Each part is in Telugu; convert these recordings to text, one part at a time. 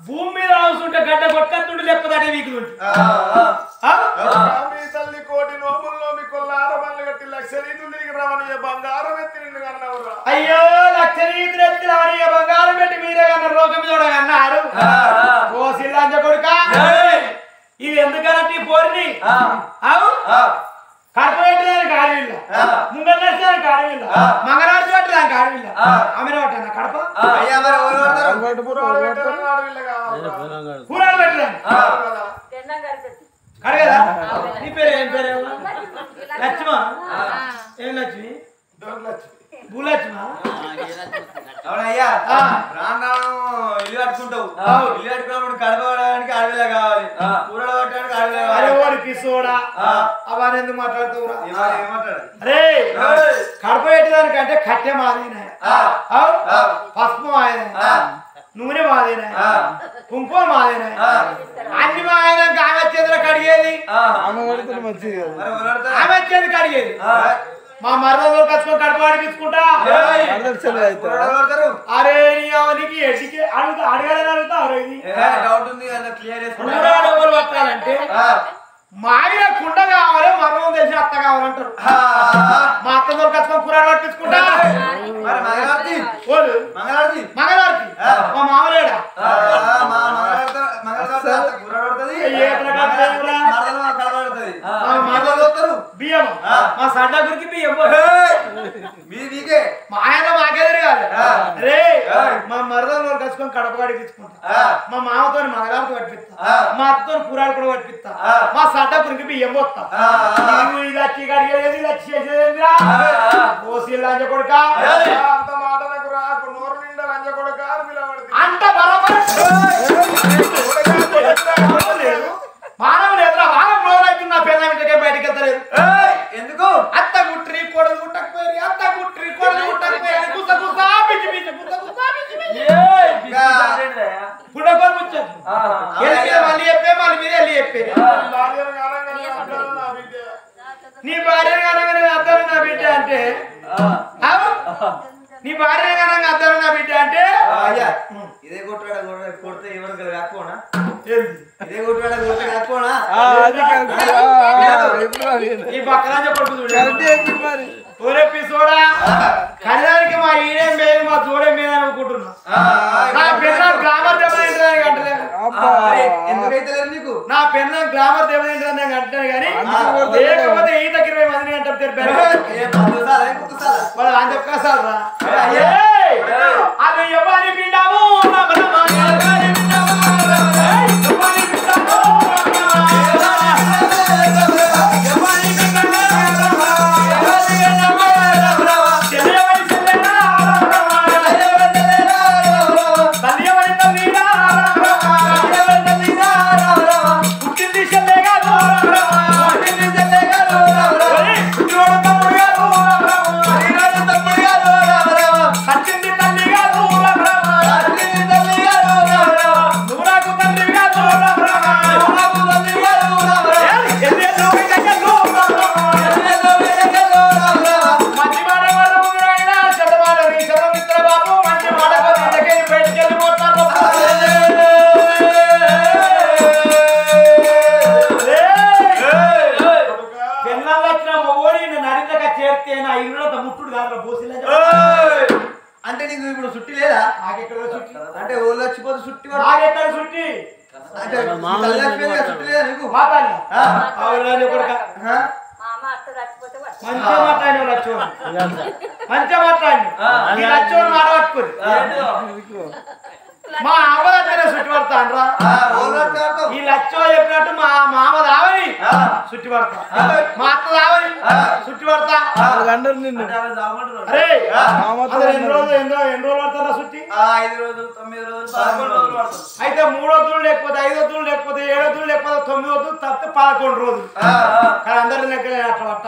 భూమి మీద అవసరం గడ్డ కొట్టుకుంటే లేకపోతే వీకులు తల్లి కోటి నోముల్లో మీ కొల్లార బండ్లు కట్టి లక్ష రీతులు తిరిగి రమణీయ బంగారం ఎత్తి నిన్ను కన్నవరా అయ్యో లక్ష రీతులు ఎత్తి రమణీయ బంగారం పెట్టి మీరే కన్న లోకం మీద అన్నారు ఓ సిల్లాంజ కొడుక ఇది ఎందుకన్నట్టు పోరిని కడపడానికి ఆడవిల్ల ముంగల్ నడిచడానికి ఆడవిల్ల మంగళారతి పట్టడానికి ఆడవిల్ల ఆమె పట్టాను కడప కూరాలు పెట్టడానికి కడగదా నీ పేరు ఏం పేరు లక్ష్మ ఏం లక్ష్మి భూలక్ష్మ అవునయ్యా రాను ఇల్లు కట్టుకుంటావు ఇల్లు కట్టుకున్నప్పుడు కడపడానికి అడవిలా కావాలి కూరలు పట్టడానికి అడవిలా కావాలి పిసోడా అవన్నీ ఎందుకు మాట్లాడుతావురా ఏమంటాడు అరే కడప పెట్టడానికంటే కట్టె మాదేనా పసుపు మాదేనా నూనె మాదేనా కుంకుమ మాదేనా అన్ని మాయన ఆమె చేతులు కడిగేది ఆమె చేతి కడిగేది మా మరదలు కచ్చుకొని కడప తీసుకుంటా అరే నీకు ఎడ్డికి అడగాలని అడుగుతావు పట్టాలంటే మాగిన కుండ కావాలి మరణం తెలిసి అత్త కావాలంటారు మా అత్త దొరికి కచ్చుకొని కూరడు పట్టించుకుంటా మంగళారతి మా మామలేడా బియ్యం మా సండా గురికి బియ్యం మా ఆయన మాకే తిరగాలి రే మా మరదలు కచ్చుకొని కడపగాడికి ఇచ్చుకుంటా మా మామతో మంగళారతి పట్టిస్తా మా అత్తతో కూరాడు కూడా పట్టిస్తా మా సండా గురికి బియ్యం పోతా ఇది వచ్చి కడిగేది వచ్చి చేసేదిరా ఓసి లంజ కొడుక అంత మాటలకు రాకు నోరు నిండా లంజ కొడుక అంత బలపడ మానవులు ఎదురా వారం రోజులైతే నా పిల్లలకే బయటకు వెళ్తలేదు ఎందుకు అత్త గుట్రి కొడలు గుట్టకపోయి అత్త గుట్రి కొడలు గుట్టకపోయి గుత్త గుత్త పిచ్చి పిచ్చి గుత్త గుత్త పిచ్చి గుడ్డకొని ముచ్చదు మళ్ళీ చెప్పే మళ్ళీ మీద వెళ్ళి చెప్పే నీ భార్య కనంగా అద్దరు నా బిడ్డ అంటే నీ భార్య కనంగా అద్దరు నా బిడ్డ అంటే ఇదే కొట్టాడు కొడితే ఎవరికి కాకపోనా ఇదే కొట్టాడు కొడితే కాకపోనా ఈ పక్కన చెప్పడు ఒరే పిసోడా కళ్యాణికి మా ఈడేం లేదు మా చూడే మీద అనుకుంటున్నా నా పెన్న గ్లామర్ దెబ్బతింటుందని అంటలేదు నా పెన్న గ్లామర్ దెబ్బతింటుందని నేను అంటాను కానీ లేకపోతే ఈతకి 20 మందిని అంటే తెలిపారు వాళ్ళు అని చెప్పేసారు రా అది ఎవరి పిండాము అంటే నీకు ఇప్పుడు చుట్టి లేదా అంటే ఓళ్ళు వచ్చిపోతే చుట్టి చుట్టి అంటే చుట్టి లేదా నీకు మంచిగా మాట్లాడి మంచిగా మాట్లాడి లచ్చోని మాడబట్టుకుని మా అమ్మ దగ్గర చుట్టి పడతాను ఈ లచ్చో చెప్పినట్టు మా మామ దావని చుట్టి పడతా మా అత్త దావని చుట్టి పడతా గంటలు నిన్ను అరే ఎన్ని రోజులు పడతారా సుట్టి 5 రోజులు 9 రోజులు 11 రోజులు పడుతుంది. అయితే 3 వద్దులు లేకపోతే 5 వద్దులు లేకపోతే 7 వద్దులు లేకపోతే 9 వద్దులు తప్పితే 11 రోజులు కానీ అందరి లెక్కలే అట్లా పట్ట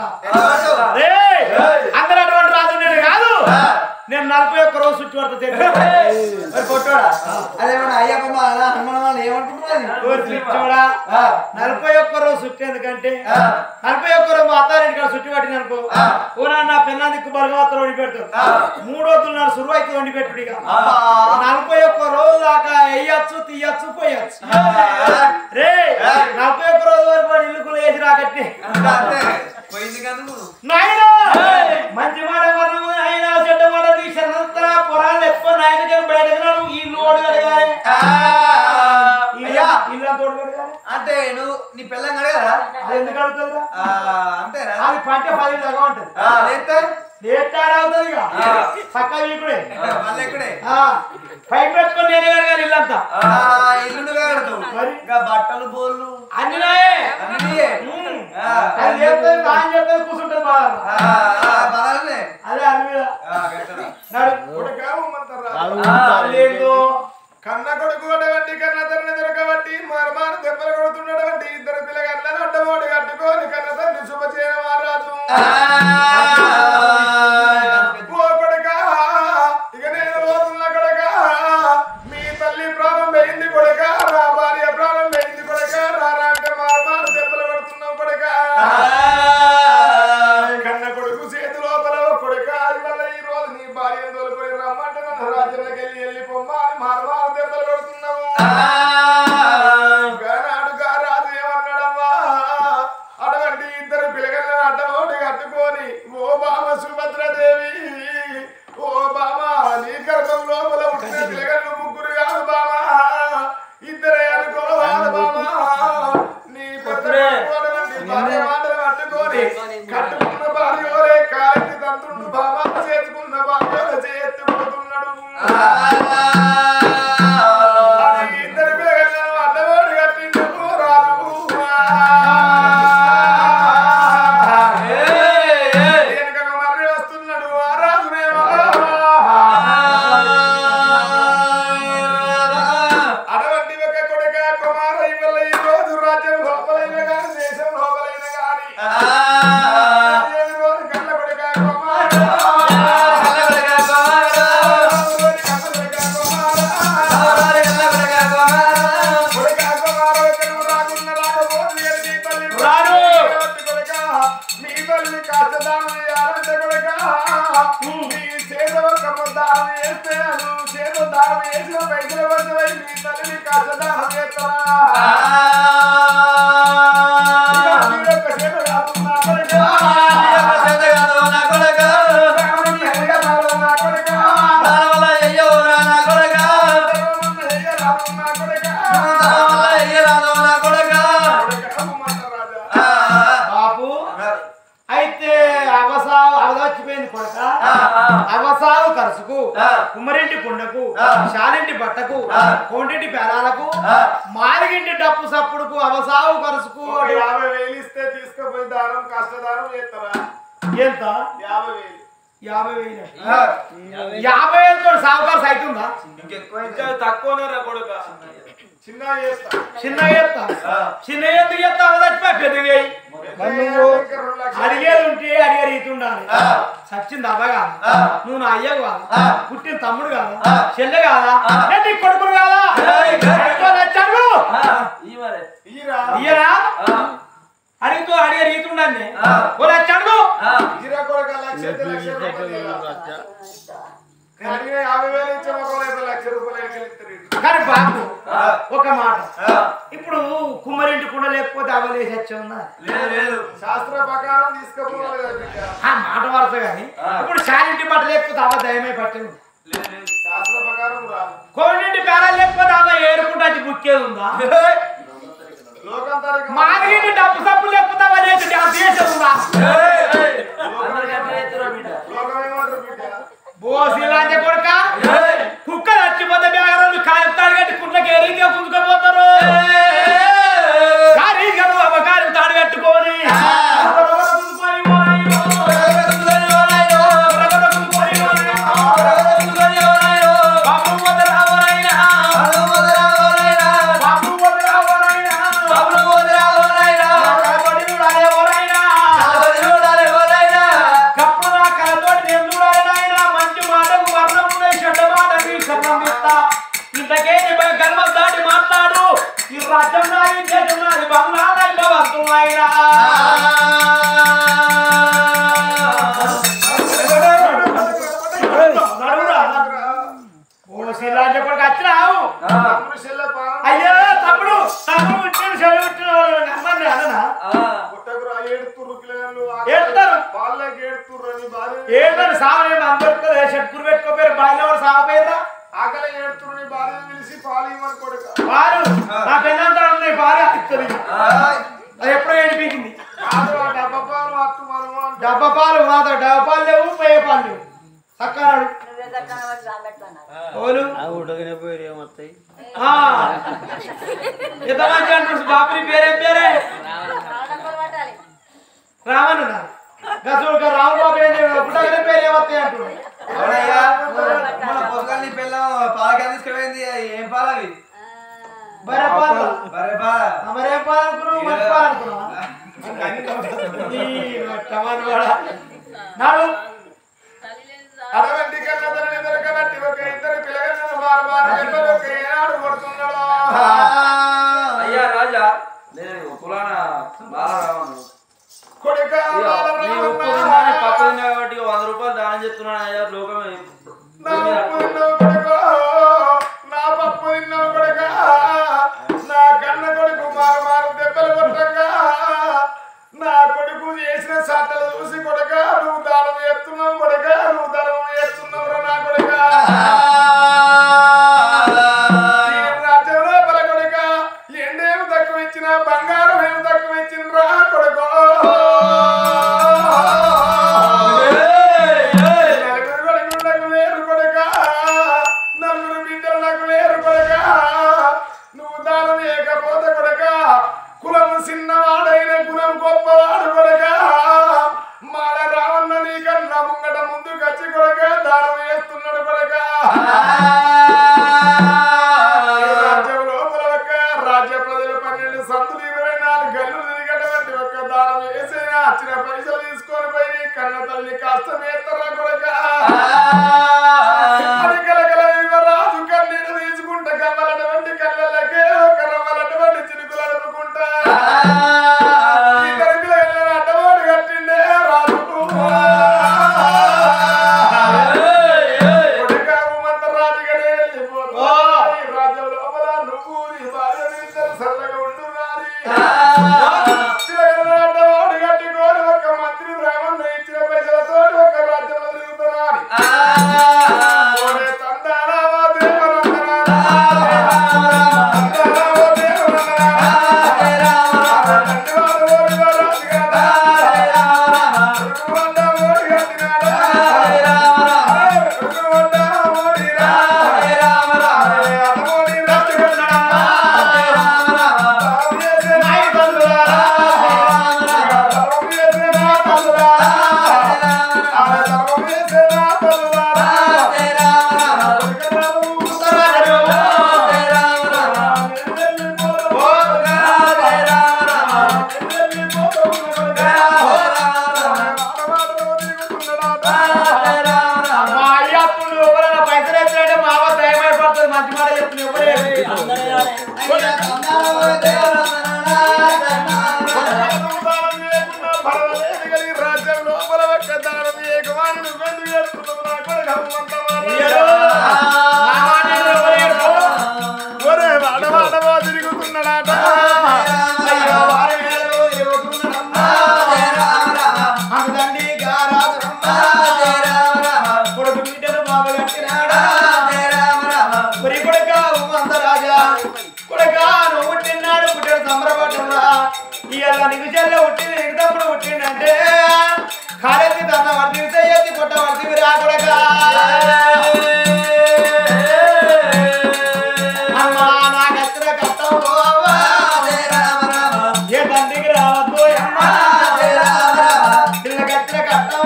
అందరూ అటువంటి రాజు నేను కాదు నేను 41 రోజు చుట్టూ పడతా కొట్టాడా అదేమన్నా అయ్యప్ప మాల హనుమాన్ ఏమనుకుంటున్నారు 41 రోజు చుట్టూ ఎందుకంటే 41 రోజు మా అత్తారింటి కాడ చుట్టి పట్టింది అనుకో ఓనా నా పెన్నా దిక్కు బలగమాత్రం వండి పెడతారు 3 వద్దులు నాడు సురువు అయితే వండి పెట్టుడు ఇక 41 రోజులు దాకా వేయచ్చు తీయచ్చు పోయచ్చు రే 41 రోజు వరకు ఇల్లుకులు వేసి రాకట్టి నాయన మంచి మాట వర్ణము ఆయన చెడ్డ మాట తీసిన పొరాలు ఎక్కువ నాయనకి బయటకు ఈ లోడు కడగాలి ఇల్లు తోడు కడగాలి అంటే నువ్వు నీ పిల్లం కడగదా అది ఎందుకు అడుగుతుందా అంతేనా అది పంట 10 దాకా ఉంటుంది లేటాడు అవుతుంది పక్క వీకుడే మళ్ళీ ఎక్కడే పైపు పెట్టుకొని నేనే కడగాలి ఇల్లంతా ఇల్లు కడతావు మరి ఇంకా బట్టలు బోళ్ళు అన్ని చెప్పేది కూర్చుంటుంది బలాలే అదే అన్ని లేదు కన్న కొడుకు కొడబట్టి కన్న తండ్రి దొరకబట్టి మారు దెబ్బలు కొడుతున్నటువంటి ఇద్దరు పిల్లగాళ్ళను అడ్డమోడి కట్టుకొని కన్న తండ్రి శుభ చేయడం రాజు ఓ కొడుకా ఇక నేను పోతున్న కొడుకా మీ తల్లి ప్రాణం పోయింది కొడుకా నా భార్య ప్రాణం పోయింది కొడుకా రారా అంటే మారు దెబ్బలు కొడుతున్నావు కొడుకా కన్న కొడుకు చేతి లోపల కొడుకా ఇవాళ ఈ రోజు నీ భార్యను తోలుకొని రమ్మంటే నన్ను రాజ్యంలోకి వెళ్ళి పొమ్మా అని మారు దెబ్బలు కొడుతున్నావు గానాడుగా రాజు ఏమన్నాడమ్మా అటువంటి ఇద్దరు పిల్లగలను అడ్డమోడి కట్టుకొని ఓ బామ సుభద్రదేవి ఓ బామ నీ గర్భం లోపల ఉంటే పిల్లగలు ముగ్గురు కాదు బామ ఇద్దరే అనుకోవాలి బామ నీ భార్య మాటలు పట్టుకొని కట్టుకున్న భార్యోరే కాలి తంత్రుడు బామ చేసుకున్న భార్యోల చేతుకుతున్నాడు ఇద్దరు పిల్లగలను అడ్డమోడి కట్టిండు రాజు వెనుకకు మర్రి వస్తున్నాడు ఆ రాజునేమో అటువంటి ఒక కొడుక కుమారయ్య వల్ల ఈ రోజు రాజ్యం లోపలైన గాని దేశం లోపలైన గాని కళ్ళ కొడుక మీ తల్లి కాచదానం చేయాలంటే కొడుక మీ చేత ఒక దానం చేస్తే నువ్వు చేత దానం చేసిన పైసలు పడుతుంది మీ తల్లిని కాచదానం చేస్తారా బాపు అయితే అవదచ్చిపోయింది కొడక అవసావు ఖర్చుకు కుమ్మరింటి కుండకు శాలింటి బట్టకు కోంటింటి పేలాలకు మాలిగింటి డప్పు సప్పుడుకు అవసావు ఖర్చుకు 50,000 ఇస్తే తీసుకుపోయి దానం కష్టదానం చేస్తారా ఎంత 50,000 50,000తో సావుకారు అవుతుందా తక్కువనే రా కొడుక చిన్న చేస్తా చిన్న ఎత్తు ఎత్త అవదచ్చిపోయి పెద్దగా అడిగేది ఉంటే అడిగే రీతి ఉండాలి సచ్చింది అవ్వ కాదా నువ్వు నా అయ్య కాదా పుట్టిన తమ్ముడు కాదా చెల్లె కాదా నీ కొడుకులు కాదా వచ్చాడు ఇయ్యరా అడిగితో అడిగే రీతి ఉండండి వచ్చాడు ఇరా కొడుక లక్ష అడిగే 50,000 ఇచ్చిన ₹1,00,000 కానీ బాబు ఒక మాట ఇప్పుడు కుమ్మరింటి కుండ లేకపోతే అవలేసి వచ్చా శాస్త్ర ప్రకారం తీసుకుపోవాలి ఆ మాట వరస కానీ ఇప్పుడు శాలింటి బట్ట లేకపోతే అవ దయమే పట్టింది శాస్త్ర ప్రకారం రా కోడింటి పేరాలు లేకపోతే అవ ఏరుకుంటా బుక్కేది ఉందా లోకంతరికి మాదిగింటి డబ్బు సబ్బు లేకపోతే అవ లేచి చేసేది ఉందా లోకమేమంటారు బిడ్డ బోసిలాంటి కొడుక కుక్క చచ్చిపోతే బేగరాలు కాయతాడు కట్టి కుట్లకి ఏ రీతిగా పుంజుకపోతారు తాడు కట్టుకొని ఏడతారు వాళ్ళకి ఏడుతుర్రని భార్య ఏడని సామనేమో అందరితో షట్కురు పెట్టుకోపోయారు బాయిలో సాగపోయారా ఆకలి ఏడుతుర్రని భార్య పిలిచి పాలు ఇవ్వని కొడుక వారు నా పెళ్ళంతా ఉన్నాయి భార్య ఇస్తుంది అది ఎప్పుడో ఏడిపించింది కాదు ఆ డబ్బా పాలు అట్టు మనము అంటే డబ్బా పాలు మాతో డబ్బా పాలు లేవు పోయే పాలు లేవు చక్కనాడు ఓలు ఉడకనే పోయి ఏమొస్తాయి ఎంత మంచి అంటారు బాపుని పేరేం పేరే రావణు రాము బాబు పుట్టగానే పేరు ఏమవుతాయి అంటున్నాడు అవునయ్యా మన పొద్దుగాలి పిల్లం పాలకాయ తీసుకుపోయింది ఏం పాలు అవి బరే పాలు బరే పాల మరేం పాలు అనుకున్నావు మంచి పాలు అనుకున్నావా నాడు అడవంటి కన్నతని దొరకనట్టి ఒక ఇద్దరు పిల్లగలను మారు పిల్లలు ఒక ఏనాడు కొడుతున్నాడు అయ్యా రాజా నేను పురాణ బాలరామను కొడుక పప్పు తిన్నా కాబట్టి 100 రూపాయలు దానం చెప్తున్నాను అయ్యా లోకం నా పప్పు తిన్నావు కొడుక నా పప్పు తిన్నావు కొడుక నా కన్న కొడుకు మారు దెబ్బలు కొట్టగా నా కొడుకు చేసిన సాటలు చూసి కొడుక నువ్వు దానం చేస్తున్నావు కొడుక నువ్వు ధర్మం చేస్తున్నావు నా కొడుక రాజ్యం లోపల కొడుక ఎండేమి తక్కువ ఇచ్చిన బంగారం ఏమి తక్కువ ఇచ్చిండ్రా కొడుకు నలుగురు కొడుకులు నాకు వేరు కొడుక నలుగురు బిడ్డలు నాకు వేరు కొడుక నువ్వు దానం చేయకపోతే కొడుక కులము చిన్నవాడైన కులం గొప్పవాడు కొడుక మాల రావన్న నీకన్నా ముంగట ముందు కచ్చి కొడుక దానం చేస్తున్నాడు కొడుక రాజ్యం లోపల ఒక్క రాజ్య ప్రజలు 12 సంతులు 24 గల్లు తిరిగటువంటి ఒక్క దానం వేసి వచ్చిన పైసలు తీసుకొని పోయి నీ కన్న తల్లి కష్టం ఎత్తరా కొడుక అది కలకల రాజు కన్నీరు తీసుకుంటా కమ్మలటువంటి కళ్ళకే ఒక రవ్వలటువంటి చినుకులు అడుపుకుంటా ఇద్దరు పిల్లలు అడ్డవాడు కట్టిండే రాజు కొడుకామంత రాజుగానే వెళ్ళిపోతా ఈ రాజ్యం లోపల నువ్వు నీ భార్య ఇద్దరు సల్లగా ఉండు పిల్లలు అడ్డవాడు కట్టుకోని ఒక మంత్రి రామన్న ఇచ్చిన పైసలతో ఒక రాజ్యంలో తిరుగుతున్నారు తందారావా రాజ్యం లోపల ఒక్క దానం ఏకవాణి నువ్వెందుకు చేస్తున్నావు నా కొడుకు ఒరే వాడవాడవా తిరుగుతున్నాడట కొడుకు బిడ్డను బాబు కట్టినాడా కొడుక రాజా కొడుక నువ్వు పుట్టినాడు పుట్టాడు సంబరపడ్డా ఇవాళ నిమిషాల్లో పుట్టింది ఎగ్దప్పుడు పుట్టిందంటే కాలేజీ తన వర్తి ఎత్తి కొట్ట వర్తి రా కొడక అమ్మా నా కత్తిన కట్టం ఏ తండ్రికి రావద్దు అమ్మా పిల్ల కత్తిన కట్టం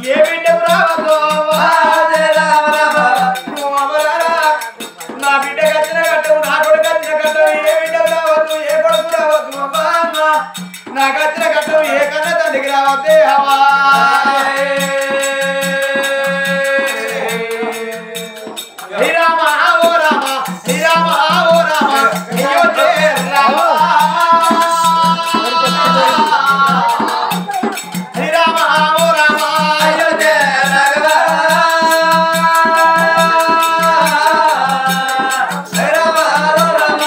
ఏ బిడ్డకు రావద్దు నా బిడ్డ కత్తిన కట్టవు నా కొడుకు కత్తిన కట్టవు ఏ బిడ్డకు రావద్దు ఏ కొడుకు రావద్దు అమ్మా నా కత్తిన కట్టవు ఏ కన్నా తండ్రికి రావద్దే హవా శ్రీరామ ఓ రామ శ్రీరామ ఓ రామ అయోధ్య రామ శ్రీరామ ఓ రామ అయోధ్య శ్రీరామ ఓ రామ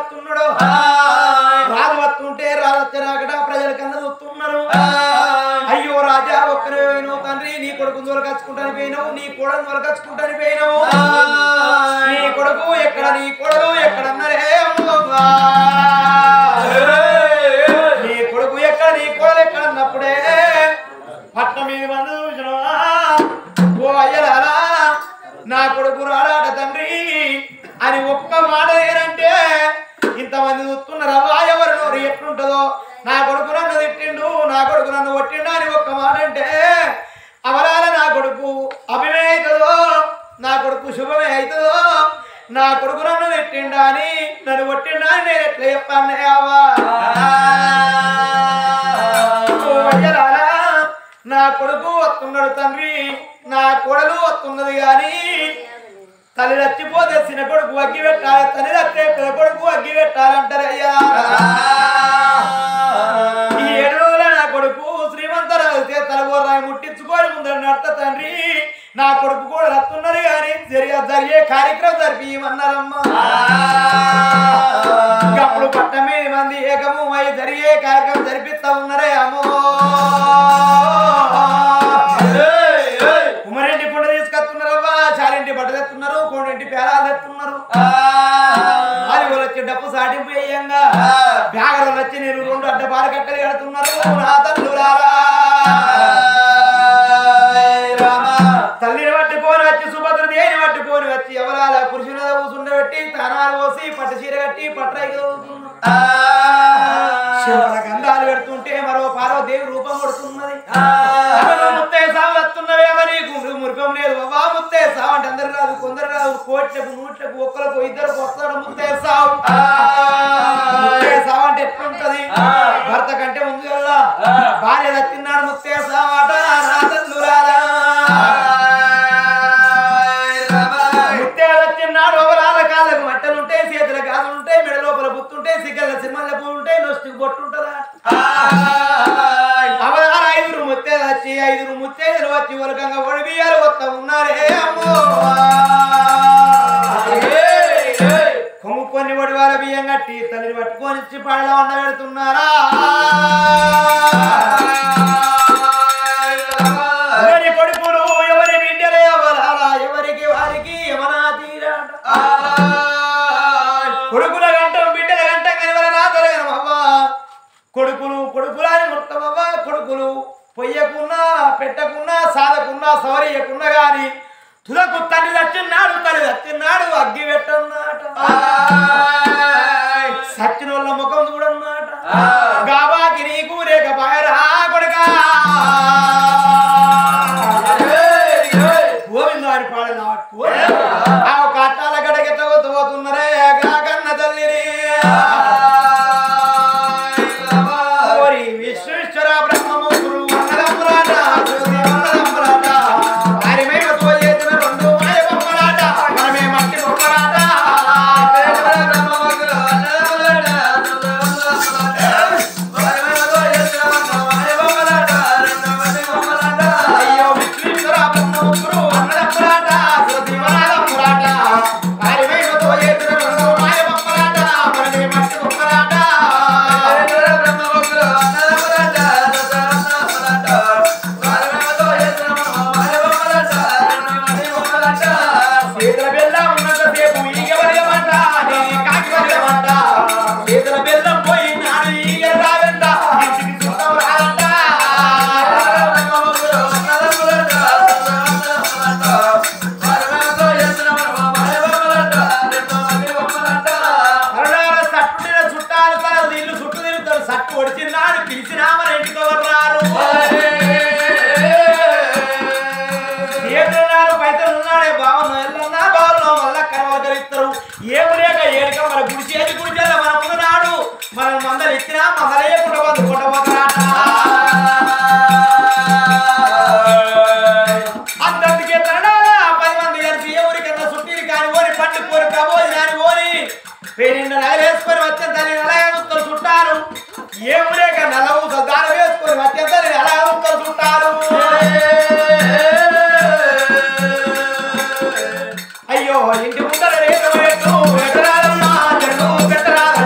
వస్తున్నాడు రాజు వస్తుంటే రాజు వచ్చే రాకట ప్రజల కన్నా చూస్తున్నారు అయ్యో రాజా ఒక్కరే పోయినావు తండ్రి నీ కొడుకు దొరకచ్చుకుంటాని పోయినావు నీ కొడలు దొరకచ్చుకుంటాని పోయినావు నీ కొడుకు ఎక్కడ నీ కొడలు ఎక్కడన్నారే నీ కొడుకు ఎక్కడ నీ కొడలు ఎక్కడన్నప్పుడే పట్నం మీద మందు చూసినవా ఓ అయ్యలారా నా కొడుకు రాడాట తండ్రి అని ఒక్క మాట ఏనంటే ఇంతమంది చూస్తున్నారా ఎవరు నోరు ఎట్లుంటుందో నా కొడుకు నన్ను తిట్టిండు నా కొడుకు నన్ను కొట్టిండు అని ఒక్క మాట అంటే అవరాల నా కొడుకు అభిమే అవుతుందో నా కొడుకు శుభమే అవుతుందో నా కొడుకు నన్ను తిట్టిండా అని నన్ను కొట్టిండా అని నేను ఎట్లా చెప్పాను నా కొడుకు వస్తున్నాడు తండ్రి నా కొడలు వస్తున్నది గాని తల్లి రచ్చిపోతే చిన్న కొడుకు అగ్గి పెట్టాలి తల్లి రచ్చే పెద్ద కొడుకు అగ్గి పెట్టాలంటారయ్యా ఈ 7 రోజుల నా కొడుకు శ్రీమంతరాజు తలగోరాయి ముట్టించుకొని ముందర నడత తండ్రి నా కొడుకు కూడా రత్తున్నారు కానీ జరిగే కార్యక్రమం జరిపిమన్నారమ్మా అప్పుడు పట్టమే మంది ఏకము అయి జరిగే కార్యక్రమం జరిపిస్తా ఉన్నారే అమ్మో కుమరెడ్డి కొండ తీసుకొస్తున్నారవ్వా చారింటి బట్ట తెస్తున్నారు కోడింటి పేరాలు తెస్తున్నారు అది వాళ్ళు వచ్చి డబ్బు సాటింపు వేయంగా బ్యాగలు వచ్చి నేను 2 అడ్డ బార కట్టలు కడుతున్నారు నా తల్లులారా తల్లిని పట్టుకొని వచ్చి సుభద్ర దేని పట్టుకొని వచ్చి ఎవరాల పురుషుల కూర్చుండబెట్టి తానాలు పోసి పట్టు చీర కట్టి పట్రాయికి గంధాలు పెడుతుంటే మరో పార్వదేవి రూపం కొడుతున్నది ముత్తే సావు వస్తున్నవేమని మురుగం లేదు బాబా ముత్తే సావు అంటే అందరు రాదు కొందరు రాదు కోట్లకు 100లకు ఒక్కలకు 2 వస్తాడు ముత్తే సావు ముత్తే సావు అంటే ఎట్లుంటది భర్త కంటే ముందు కదా భార్య దచ్చిన్నాడు ముత్తే సావు ఆట రాజల్లురాలా ముత్తే దచ్చిన్నాడు ఒకరాల కాళ్ళకు మట్టలుంటాయి చేతుల గాజులుంటాయి మెడ లోపల బుత్తుంటాయి సిగ్గల సినిమాల పూలుంటాయి నొస్టికి బొట్టుంటదా అవదారు 5 ముత్తే వచ్చి 5 ముత్తేలు వచ్చి ఉలకంగా ఒడిబియ్యాలు వస్తా ఉన్నారే అమ్మో కొమ్ముకొని ఒడివాల బియ్యం కట్టి తల్లిని పట్టుకొని ఇచ్చి పళ్ళ వండ పెడుతున్నారా ఎవరి కొడుకులు ఎవరి బిడ్డలే అవరాలా ఎవరికి వారికి యమనా తీరాట కొడుకుల గంటం బిడ్డల గంటం కనివల రాతలేనమ్మా కొడుకులు కొడుకులని మొత్తమవ్వా కొడుకులు పొయ్యకున్నా పెట్టకున్నా సాదకున్నా సవరియకున్నా గాని తులకు తల్లి దచ్చిన్నాడు అగ్గి పెట్టన్నాట సచ్చినోళ్ళ ముఖం చూడన్నాట గాబాకి నీకు రేఖ బాయరా కొడుకా గోవిందాని పాడనాటు ఆ కట్టాల గడగెట్ట పోతున్నారే కన్న తల్లిని విశ్వేశ్వర బ్రహ్మము గురు అన్నదమ్ములాట అన్నదమ్ములాట వారిమేమతో చేసిన 2 మాయ బొమ్మలాట మనమే మట్టి బొమ్మలాట అయ్యో విశ్వేశ్వర బ్రహ్మము గురు అన్నదమ్ములాట శివనాథమ్ములాట వారిమేమతో చేసిన 2 మాయ బొమ్మలాట మనమే మట్టి బొమ్మలాట చేతుల బెల్లం ఉన్నంతసేపు ఈగవరేమంట నేను కాకి వరేమంట చేతుల బెల్లం పోయి నాడు ఈగ రాదంట ఇంటికి చుట్టం రాదంట కరుణాల సట్టుడిన చుట్టాలు తన ఇల్లు చుట్టూ తిరుగుతారు సట్టు ఒడిచిన్నాడు పిలిచినా మన ఇంటికి ఎవరు రారు పైసలు ఉన్నాడే బాగున్నా ఎల్లన్నా బాగున్నా మళ్ళా కనవగలుగుతారు ఏమి లేక ఏడుక మన గుడిచేది గుడిచేద మన ముందున్నాడు మనం మందలు ఇచ్చినా మందలయ్యకుండా కొట్టబోతున్నాట అంతకే తరడాల 10 మంది కలిసి ఎవరికన్నా చుట్టీలు కాని ఓని పండు కోరి కబోది కాని ఓని పేరిండ నగలేసుకొని వచ్చే తల్లి నలగలుగుతారు చుట్టారు ఏమి లేక నలవు దాన వేసుకొని వచ్చే తల్లి నలగలుగుతారు చుట్టారు అయ్యో ఇంటి ముందర రేటు ఎటరాదమ్మా చెడు పెట్టరాదమ్మా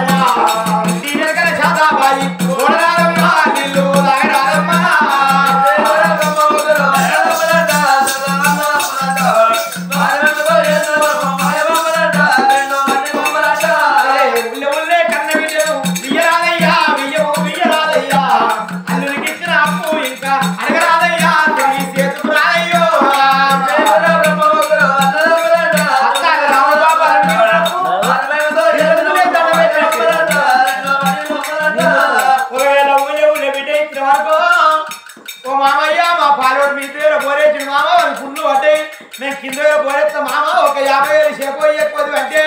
పుండ్లు పడ్డాయి నేను కింద పోయేస్తా మామ ఒక 50,000 సేపు ఎక్కువ అంటే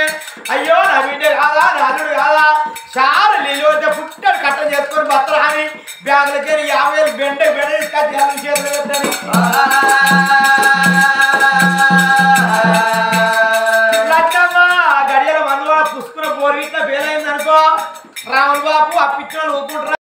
అయ్యో నా బిడ్డ కాదా నా అల్లుడు కాదా చాలా నీళ్ళు వచ్చే పుట్టడు కట్టం చేసుకొని బత్తలు అని బ్యాగులకి 50,000 బెండ తీసుకొచ్చి చేతులు పెట్టని లచ్చమ్మ గడియల మనలో పుసుకున్న పోరు ఇట్లా ఫెయిల్ అయింది అనుకో రాములు బాబు అప్పించిన ఊపుకుంటారా